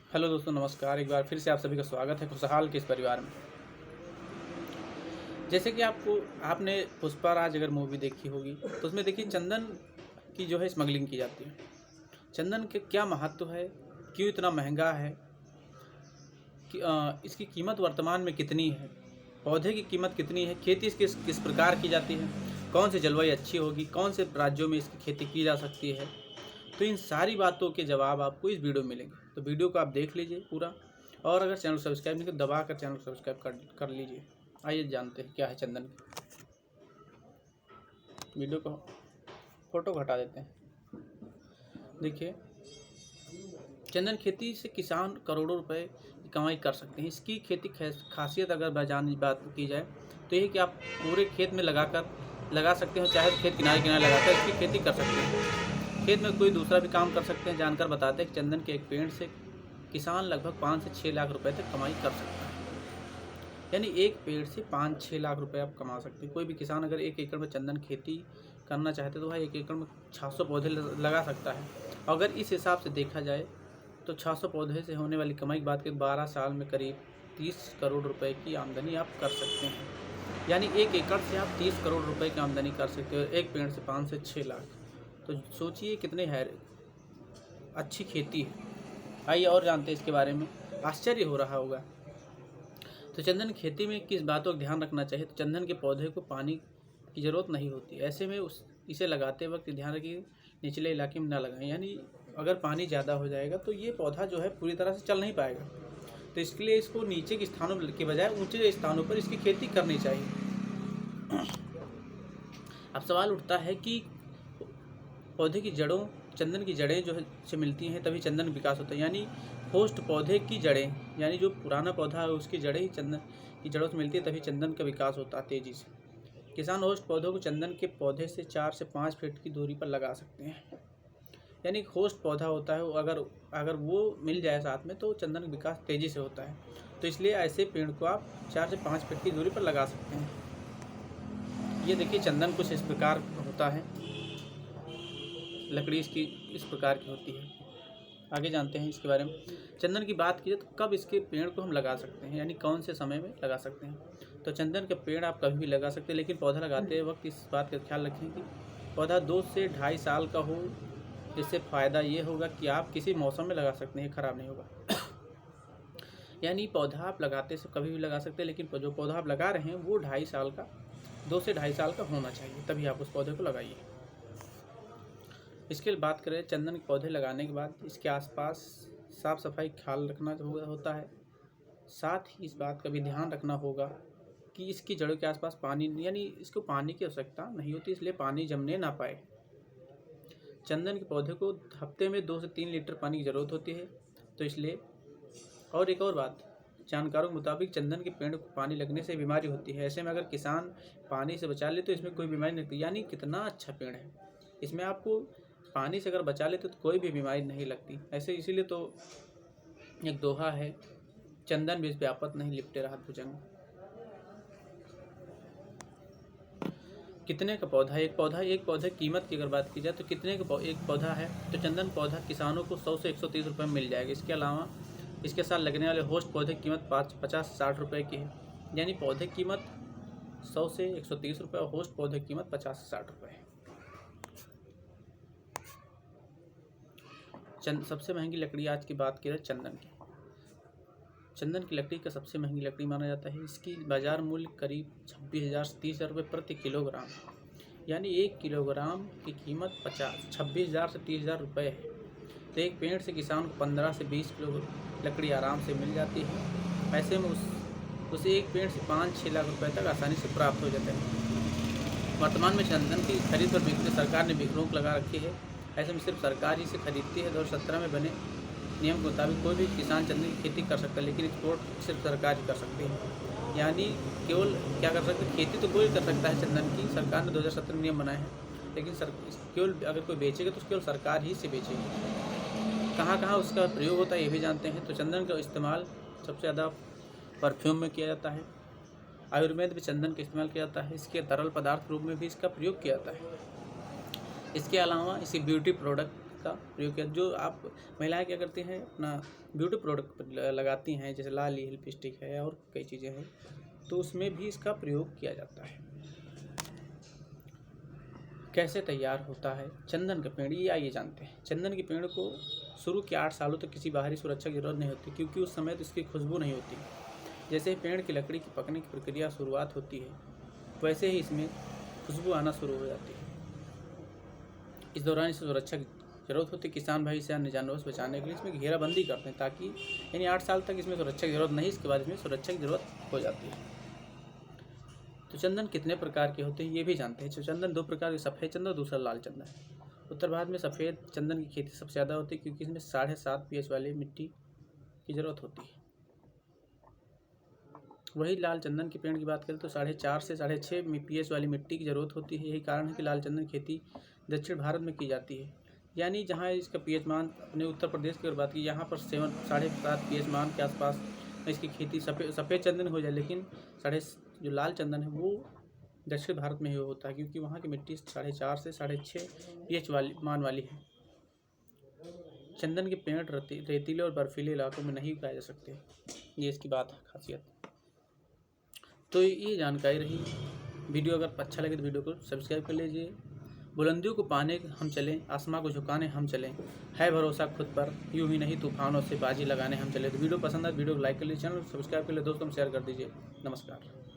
Hello दोस्तों, नमस्कार। एक बार फिर से आप सभी का स्वागत है खुशहाल के इस परिवार में। जैसे कि आपने पुष्पा राज अगर मूवी देखी होगी तो उसमें देखिए चंदन की जो है स्मगलिंग की जाती है। चंदन के क्या महत्व है, क्यों इतना महंगा है, इसकी कीमत वर्तमान में कितनी है, पौधे की कीमत कितनी है, खेती इसकी किस प्रकार की जाती है, कौन सी जलवायु अच्छी होगी, कौन से राज्यों में इसकी खेती की जा सकती है। तो इन सारी बातों के जवाब आपको इस वीडियो में मिलेंगे। तो वीडियो को आप देख लीजिए पूरा, और अगर चैनल सब्सक्राइब नहीं तो दबा कर चैनल सब्सक्राइब कर लीजिए। आइए जानते हैं क्या है चंदन की। वीडियो को फोटो को हटा देते हैं। देखिए, चंदन खेती से किसान करोड़ों रुपए की कमाई कर सकते हैं। इसकी खेती खासियत अगर बात की जाए तो ये कि आप पूरे खेत में लगा सकते हैं, चाहे खेत किनारे किनारे लगाकर इसकी खेती कर सकते हैं। खेत में कोई दूसरा भी काम कर सकते हैं। जानकर बताते हैं कि चंदन के एक पेड़ से किसान लगभग 5 से 6 लाख रुपए तक कमाई कर सकता है। यानी एक पेड़ से 5-6 लाख रुपए आप कमा सकते हैं। कोई भी किसान अगर 1 एकड़ में चंदन खेती करना चाहते तो वह 1 एकड़ में 600 पौधे लगा सकता है। अगर इस हिसाब से देखा जाए तो 600 पौधे से होने वाली कमाई की बात करें 12 साल में करीब 30 करोड़ रुपए की आमदनी आप कर सकते हैं। यानी 1 एकड़ से आप 30 करोड़ रुपए की आमदनी कर सकते हो, एक पेड़ से 5 से 6 लाख। तो सोचिए कितने है अच्छी खेती है। आइए और जानते हैं इसके बारे में। आश्चर्य हो रहा होगा। तो चंदन की खेती में किस बातों का ध्यान रखना चाहिए। तो चंदन के पौधे को पानी की ज़रूरत नहीं होती। ऐसे में इसे लगाते वक्त ध्यान रखिए निचले इलाके में ना लगाएं। यानी अगर पानी ज़्यादा हो जाएगा तो ये पौधा जो है पूरी तरह से चल नहीं पाएगा। तो इसके लिए इसको नीचे के स्थानों के बजाय ऊंचे स्थानों पर इसकी खेती करनी चाहिए। अब सवाल उठता है कि पौधे की जड़ों, चंदन की जड़ें जो है से मिलती हैं तभी चंदन विकास होता है। यानी होस्ट पौधे की जड़ें, यानी जो पुराना पौधा है उसकी जड़ें ही चंदन की जड़ों से मिलती है तभी चंदन का विकास होता है तेज़ी से। किसान होस्ट पौधों को चंदन के पौधे से 4 से 5 फीट की दूरी पर लगा सकते हैं। यानी होस्ट पौधा होता है, अगर वो मिल जाए साथ में तो चंदन का विकास तेज़ी से होता है। तो इसलिए ऐसे पेड़ को आप 4 से 5 फीट की दूरी पर लगा सकते हैं। ये देखिए चंदन कुछ इस प्रकार होता है, लकड़ी इसकी इस प्रकार की होती है। आगे जानते हैं इसके बारे में। चंदन की बात की जाए तो कब इसके पेड़ को हम लगा सकते हैं, यानी कौन से समय में लगा सकते हैं। तो चंदन के पेड़ आप कभी भी लगा सकते हैं, लेकिन पौधा लगाते वक्त इस बात का ख्याल रखें कि पौधा 2 से 2.5 साल का हो। इससे फ़ायदा ये होगा कि आप किसी मौसम में लगा सकते हैं, ख़राब नहीं होगा। यानी पौधा आप लगाते से कभी भी लगा सकते हैं, लेकिन जो पौधा आप लगा रहे हैं वो 2 से 2.5 साल का होना चाहिए, तभी आप उस पौधे को लगाइए। इसके बात करें चंदन के पौधे लगाने के बाद इसके आसपास साफ़ सफाई ख्याल रखना होता है। साथ ही इस बात का भी ध्यान रखना होगा कि इसकी जड़ों के आसपास पानी, यानी इसको पानी की आवश्यकता नहीं होती, इसलिए पानी जमने ना पाए। चंदन के पौधे को हफ्ते में 2 से 3 लीटर पानी की ज़रूरत होती है। तो इसलिए, और एक और बात, जानकारों के मुताबिक चंदन के पेड़ को पानी लगने से बीमारी होती है। ऐसे में अगर किसान पानी से बचा ले तो इसमें कोई बीमारी नहीं लगती। यानी कितना अच्छा पेड़ है, इसमें आपको पानी से अगर बचा लेते तो कोई भी बीमारी नहीं लगती। ऐसे इसीलिए तो एक दोहा है, चंदन बीज व्यापत नहीं लिपटे राहत भुजंग। कितने का पौधा, एक पौधे कीमत की अगर बात की जाए तो कितने का एक पौधा है। तो चंदन पौधा किसानों को 100 से 130 रुपये में मिल जाएगा। इसके अलावा इसके साथ लगने वाले होस्ट पौधे की कीमत 50 से 60 रुपये की है। यानी पौधे की कीमत 100 से 130 रुपये और होस्ट पौधे की कीमत 50 से 60 रुपये है। सबसे महंगी लकड़ी आज की बात की जाए चंदन की। चंदन की लकड़ी का सबसे महंगी लकड़ी माना जाता है। इसकी बाज़ार मूल्य करीब 26,000 से 30,000 रुपये प्रति किलोग्राम। यानी 1 किलोग्राम की कीमत 26,000 से 30,000 रुपये है। तो एक पेड़ से किसान को 15 से 20 किलो लकड़ी आराम से मिल जाती है। ऐसे में उसे एक पेड़ से 5-6 लाख रुपए तक आसानी से प्राप्त हो जाते हैं। वर्तमान में चंदन की खरीद पर बिक्री सरकार ने रोक लगा रखी है। ऐसे में सिर्फ सरकार ही से खरीदती है। 2017 में बने नियम के मुताबिक कोई भी किसान चंदन की खेती कर सकता है, लेकिन एक्सपोर्ट सिर्फ सरकार ही कर सकती है। यानी केवल क्या कर सकते हैं, खेती तो कोई कर सकता है चंदन की। सरकार ने 2017 में नियम बनाए हैं, लेकिन केवल अगर कोई बेचेगा तो केवल सरकार ही से बेचेगी। कहाँ कहाँ उसका प्रयोग होता है ये भी जानते हैं। तो चंदन का इस्तेमाल सबसे ज़्यादा परफ्यूम में किया जाता है। आयुर्वेद में चंदन का इस्तेमाल किया जाता है। इसके तरल पदार्थ रूप में भी इसका प्रयोग किया जाता है। इसके अलावा इसे ब्यूटी प्रोडक्ट का प्रयोग किया। जो आप महिलाएं क्या करती हैं, अपना ब्यूटी प्रोडक्ट लगाती हैं, जैसे लाली लिपस्टिक है और कई चीज़ें हैं, तो उसमें भी इसका प्रयोग किया जाता है। कैसे तैयार होता है चंदन का पेड़, ये आइए जानते हैं। चंदन के पेड़ को शुरू के 8 सालों तक किसी बाहरी सुरक्षा की जरूरत नहीं होती, क्योंकि उस समय तो इसकी खुशबू नहीं होती। जैसे ही पेड़ की लकड़ी की पकने की प्रक्रिया शुरुआत होती है, वैसे ही इसमें खुशबू आना शुरू हो जाती है। इस दौरान इसे सुरक्षा की जरूरत होती है। किसान भाई इसे अन्य जानवरों से बचाने के लिए इसमें घेराबंदी करते हैं, ताकि यानी 8 साल तक इसमें सुरक्षा की जरूरत नहीं, इसके बाद इसमें सुरक्षा की जरूरत हो जाती है। तो चंदन कितने प्रकार के होते हैं ये भी जानते हैं। तो चंदन 2 प्रकार के, सफ़ेद चंदन और दूसरा लाल चंदन। उत्तर भारत में सफ़ेद चंदन की खेती सबसे ज़्यादा होती है, क्योंकि इसमें 7.5 pH वाली मिट्टी की ज़रूरत होती है। वही लाल चंदन के पेड़ की बात करें तो 4.5 से 6.5 pH वाली मिट्टी की ज़रूरत होती है। यही कारण है कि लाल चंदन की खेती दक्षिण भारत में की जाती है, यानी जहाँ इसका pH मान, अपने उत्तर प्रदेश की अगर बात की, यहाँ पर 7.5 pH मान के आसपास इसकी खेती सफ़ेद चंदन हो जाए। लेकिन जो लाल चंदन है वो दक्षिण भारत में ही होता है, क्योंकि वहाँ की मिट्टी 4.5 से 6.5 pH मान वाली है। चंदन के पेड़ रेतीले और बर्फीले इलाकों में नहीं उगाए जा सकते, ये इसकी बात है, खासियत। तो ये जानकारी रही। वीडियो अगर अच्छा लगे तो वीडियो को सब्सक्राइब कर लीजिए। बुलंदियों को पाने हम चलें, आसमां को झुकाने हम चलें, है भरोसा खुद पर, यूं ही नहीं तूफानों से बाजी लगाने हम चले। तो वीडियो पसंद है, वीडियो को लाइक कर लीजिए, चैनल सब्सक्राइब कर लीजिए, दोस्तों में शेयर कर दीजिए। नमस्कार।